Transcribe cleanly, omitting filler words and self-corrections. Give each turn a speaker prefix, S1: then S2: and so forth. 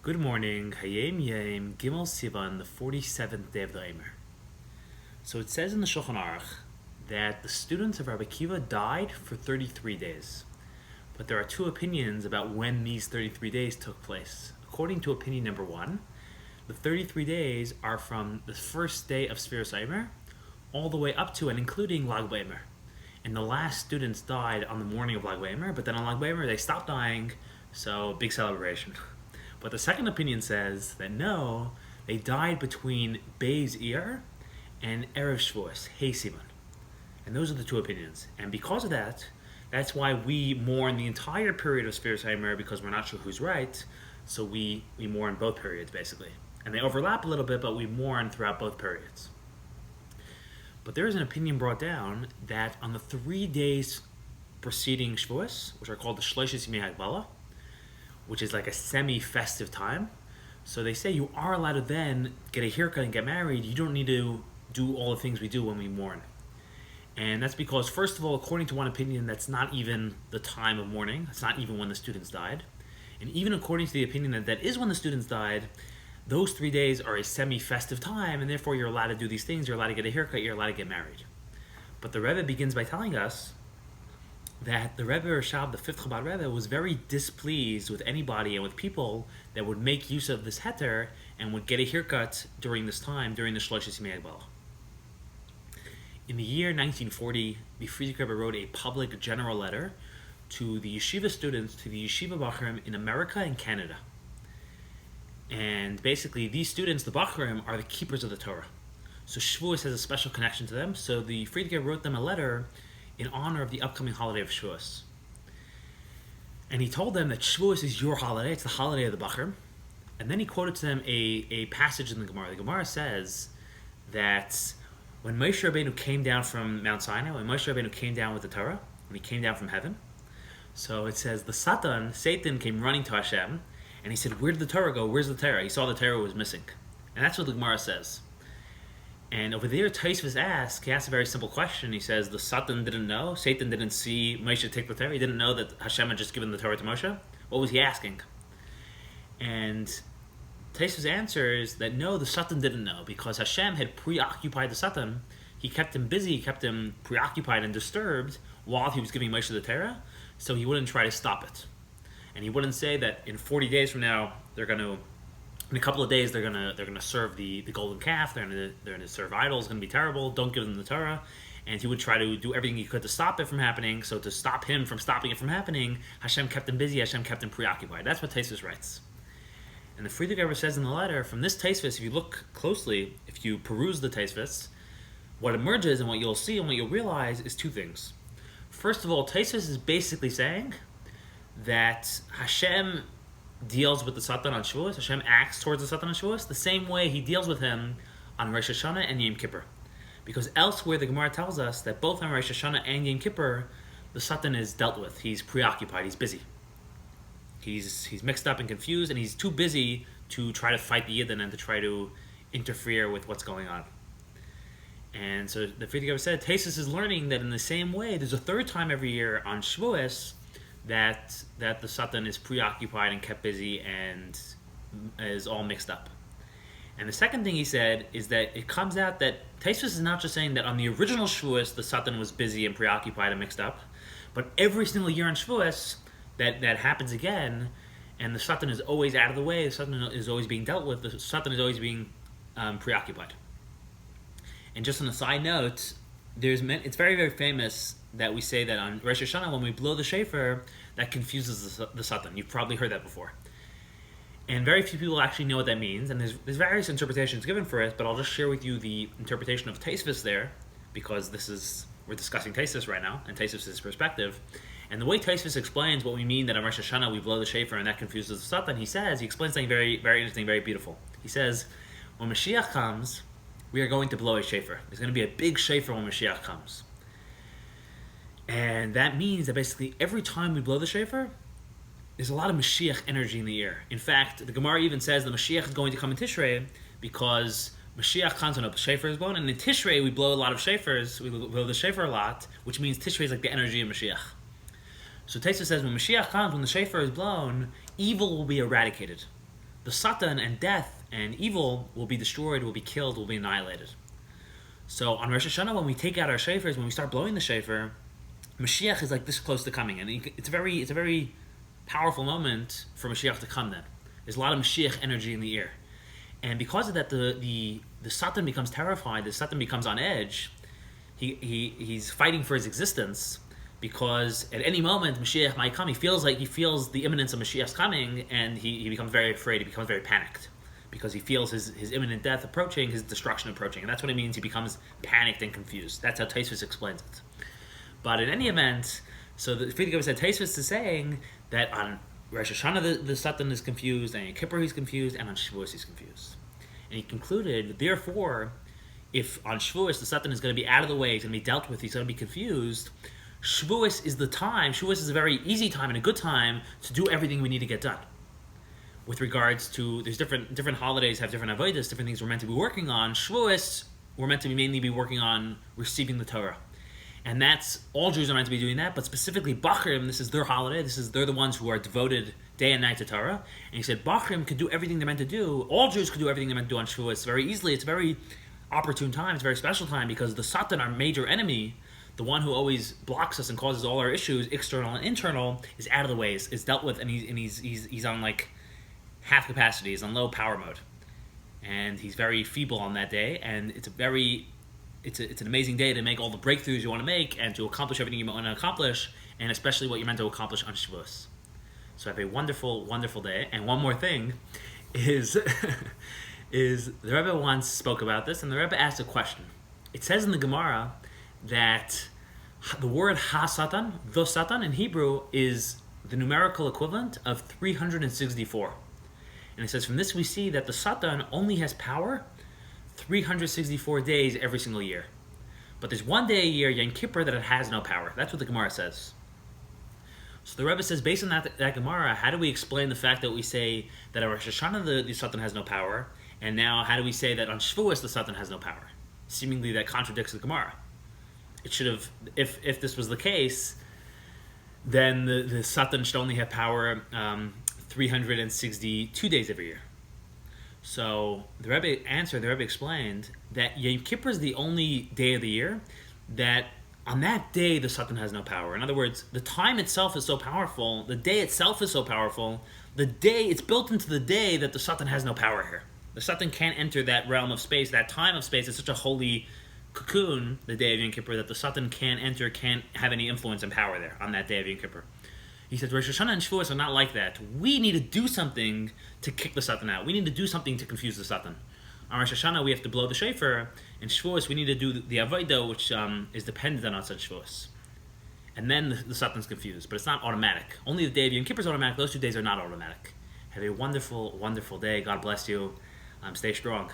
S1: Good morning, Hayom Yom, Gimmel Sivan, the 47th day of the Omer. So it says in the Shulchan Aruch that the students of R Akiva died for 33 days. But there are two opinions about when these 33 days took place. According to opinion number one, the 33 days are from the first day of Sfiras Omer all the way up to and including Lag BaOmer. And the last students died on the morning of Lag BaOmer, but then on Lag BaOmer they stopped dying, so big celebration. But the second opinion says that no, they died between Beis Iyar and Erev Shavous, Siman. And those are the two opinions. And because of that, that's why we mourn the entire period of Sfiras Omer, because we're not sure who's right, so we mourn both periods basically. And they overlap a little bit, but we mourn throughout both periods. But there is an opinion brought down that on the 3 days preceding Shavuos, which are called the Shloshe Yimei Hagbalah, which is like a semi-festive time. So they say you are allowed to then get a haircut and get married. You don't need to do all the things we do when we mourn. And that's because, first of all, according to one opinion, that's not even the time of mourning. It's not even when the students died. And even according to the opinion that that is when the students died, those 3 days are a semi-festive time, and therefore you're allowed to do these things. You're allowed to get a haircut. You're allowed to get married. But the Rebbe begins by telling us that the Rebbe Rashab, the fifth Chabad Rebbe, was very displeased with anybody and with people that would make use of this heter and would get a haircut during this time, during the Shloshe Yimei Hagbalah. In the year 1940, the Frieidker wrote a public general letter to the yeshiva students, to the yeshiva Bachrim in America and Canada. And basically, these students, the Bachrim, are the keepers of the Torah. So Shavuos has a special connection to them. So the Frieidker wrote them a letter in honor of the upcoming holiday of Shavuos. And he told them that Shavuos is your holiday, it's the holiday of the Bachrim. And then he quoted to them a passage in the Gemara. The Gemara says that when Moshe Rabbeinu came down from Mount Sinai, when Moshe Rabbeinu came down with the Torah, when he came down from heaven, so it says the Satan came running to Hashem, and he said, where did the Torah go? Where's the Torah? He saw the Torah was missing. And that's what the Gemara says. And over there, Tosfos asks a very simple question. He says, the Satan didn't know? Satan didn't see Moshe take the Torah? He didn't know that Hashem had just given the Torah to Moshe? What was he asking? And Tosfos answers that no, the Satan didn't know, because Hashem had preoccupied the Satan. He kept him busy, he kept him preoccupied and disturbed while he was giving Moshe the Torah, so he wouldn't try to stop it. And he wouldn't say that in 40 days from now, in a couple of days, they're gonna serve the golden calf. They're gonna serve idols. It's gonna be terrible. Don't give them the Torah. And he would try to do everything he could to stop it from happening. So to stop him from stopping it from happening, Hashem kept him busy. Hashem kept him preoccupied. That's what Tosfos writes. And the Frieidker says in the letter, from this Tosfos, if you look closely, if you peruse the Tosfos, what emerges and what you'll see and what you'll realize is two things. First of all, Tosfos is basically saying that Hashem deals with the Satan on Shavuos. Hashem acts towards the Satan on Shavuos the same way he deals with him on Rosh Hashana and Yom Kippur. Because elsewhere the Gemara tells us that both on Rosh Hashana and Yom Kippur, the Satan is dealt with. He's preoccupied, he's busy. He's mixed up and confused, and he's too busy to try to fight the Yidden and to try to interfere with what's going on. And so the Frieidker said, Tosfos is learning that in the same way, there's a third time every year on Shavuos that the Satan is preoccupied and kept busy and is all mixed up. And the second thing he said is that it comes out that Tosfos is not just saying that on the original Shavuos the Satan was busy and preoccupied and mixed up, but every single year on Shavuos that happens again, and the Satan is always out of the way, the Satan is always being dealt with, the Satan is always being preoccupied. And just on a side note, it's very, very famous that we say that on Rosh Hashana, when we blow the shofar, that confuses the Satan. You've probably heard that before. And very few people actually know what that means, and there's various interpretations given for it, but I'll just share with you the interpretation of Tosfos there, because we're discussing Tosfos right now, and Tosfos' perspective. And the way Tosfos explains what we mean that on Rosh Hashana we blow the shofar and that confuses the Satan, he explains something very, very interesting, very beautiful. He says, when Mashiach comes, we are going to blow a shofar. There's going to be a big shofar when Mashiach comes. And that means that basically every time we blow the shofar, there's a lot of Mashiach energy in the air. In fact, the Gemara even says the Mashiach is going to come in Tishrei because Mashiach comes when a shofar is blown. And in Tishrei, we blow a lot of shofars. We blow the shofar a lot, which means Tishrei is like the energy of Mashiach. So Tosfos says when Mashiach comes, when the shofar is blown, evil will be eradicated. the Satan and death and evil will be destroyed, will be killed, will be annihilated. So on Rosh Hashana, when we take out our shofars, when we start blowing the shofar, Mashiach is like this close to coming, and it's a very powerful moment for Mashiach to come. Then there's a lot of Mashiach energy in the air, and because of that, the Satan becomes terrified. The Satan becomes on edge. He's fighting for his existence because at any moment Mashiach might come. He feels the imminence of Mashiach's coming, and he becomes very afraid. He becomes very panicked because he feels his imminent death approaching, his destruction approaching, and that's what it means. He becomes panicked and confused. That's how Tosfos explains it. But in any event, so the Frieidker said Tosfos is saying that on Rosh Hashana the Satan is confused, and on Yom Kippur he's confused, and on Shavuos he's confused. And he concluded, therefore, if on Shavuos the Satan is going to be out of the way, he's going to be dealt with, he's going to be confused, Shavuos is the time, Shavuos is a very easy time and a good time to do everything we need to get done. With regards to, there's different holidays have different avodas, different things we're meant to be working on. Shavuos, we're meant to mainly be working on receiving the Torah. And that's, all Jews are meant to be doing that, but specifically Bachrim, this is their holiday, they're the ones who are devoted day and night to Torah. And he said Bachrim could do everything they're meant to do, all Jews could do everything they're meant to do on Shavuos very easily. It's a very opportune time, it's a very special time, because the Satan, our major enemy, the one who always blocks us and causes all our issues, external and internal, is out of the way, is dealt with, and he's on like half capacity, he's on low power mode. And he's very feeble on that day, and it's an amazing day to make all the breakthroughs you want to make and to accomplish everything you want to accomplish, and especially what you're meant to accomplish on Shavuos. So have a wonderful, wonderful day. And one more thing is, is the Rebbe once spoke about this, and the Rebbe asked a question. It says in the Gemara that the word ha-Satan, the Satan in Hebrew, is the numerical equivalent of 364. And it says from this we see that the Satan only has power 364 days every single year. But there's one day a year, Yom Kippur, that it has no power. That's what the Gemara says. So the Rebbe says, based on that Gemara, how do we explain the fact that we say that on Rosh Hashana the Satan has no power, and now how do we say that on Shavuos the Satan has no power? Seemingly that contradicts the Gemara. It should have, if this was the case, then the Satan should only have power 362 days every year. So the Rebbe explained that Yom Kippur is the only day of the year that on that day the Satan has no power. In other words, the time itself is so powerful, the day itself is so powerful, it's built into the day that the Satan has no power here. The Satan can't enter that realm of space, that time of space. It's such a holy cocoon, the day of Yom Kippur, that the Satan can't have any influence and power there on that day of Yom Kippur. He said, Rosh Hashana and Shavuos are not like that. We need to do something to kick the Satan out. We need to do something to confuse the Satan. On Rosh Hashana, we have to blow the shofar. In Shavuos, we need to do the avodah, which is dependent on such Shavuos. And then the Satan's confused, but it's not automatic. Only the day of Yom Kippur is automatic. Those 2 days are not automatic. Have a wonderful, wonderful day. God bless you. Stay strong.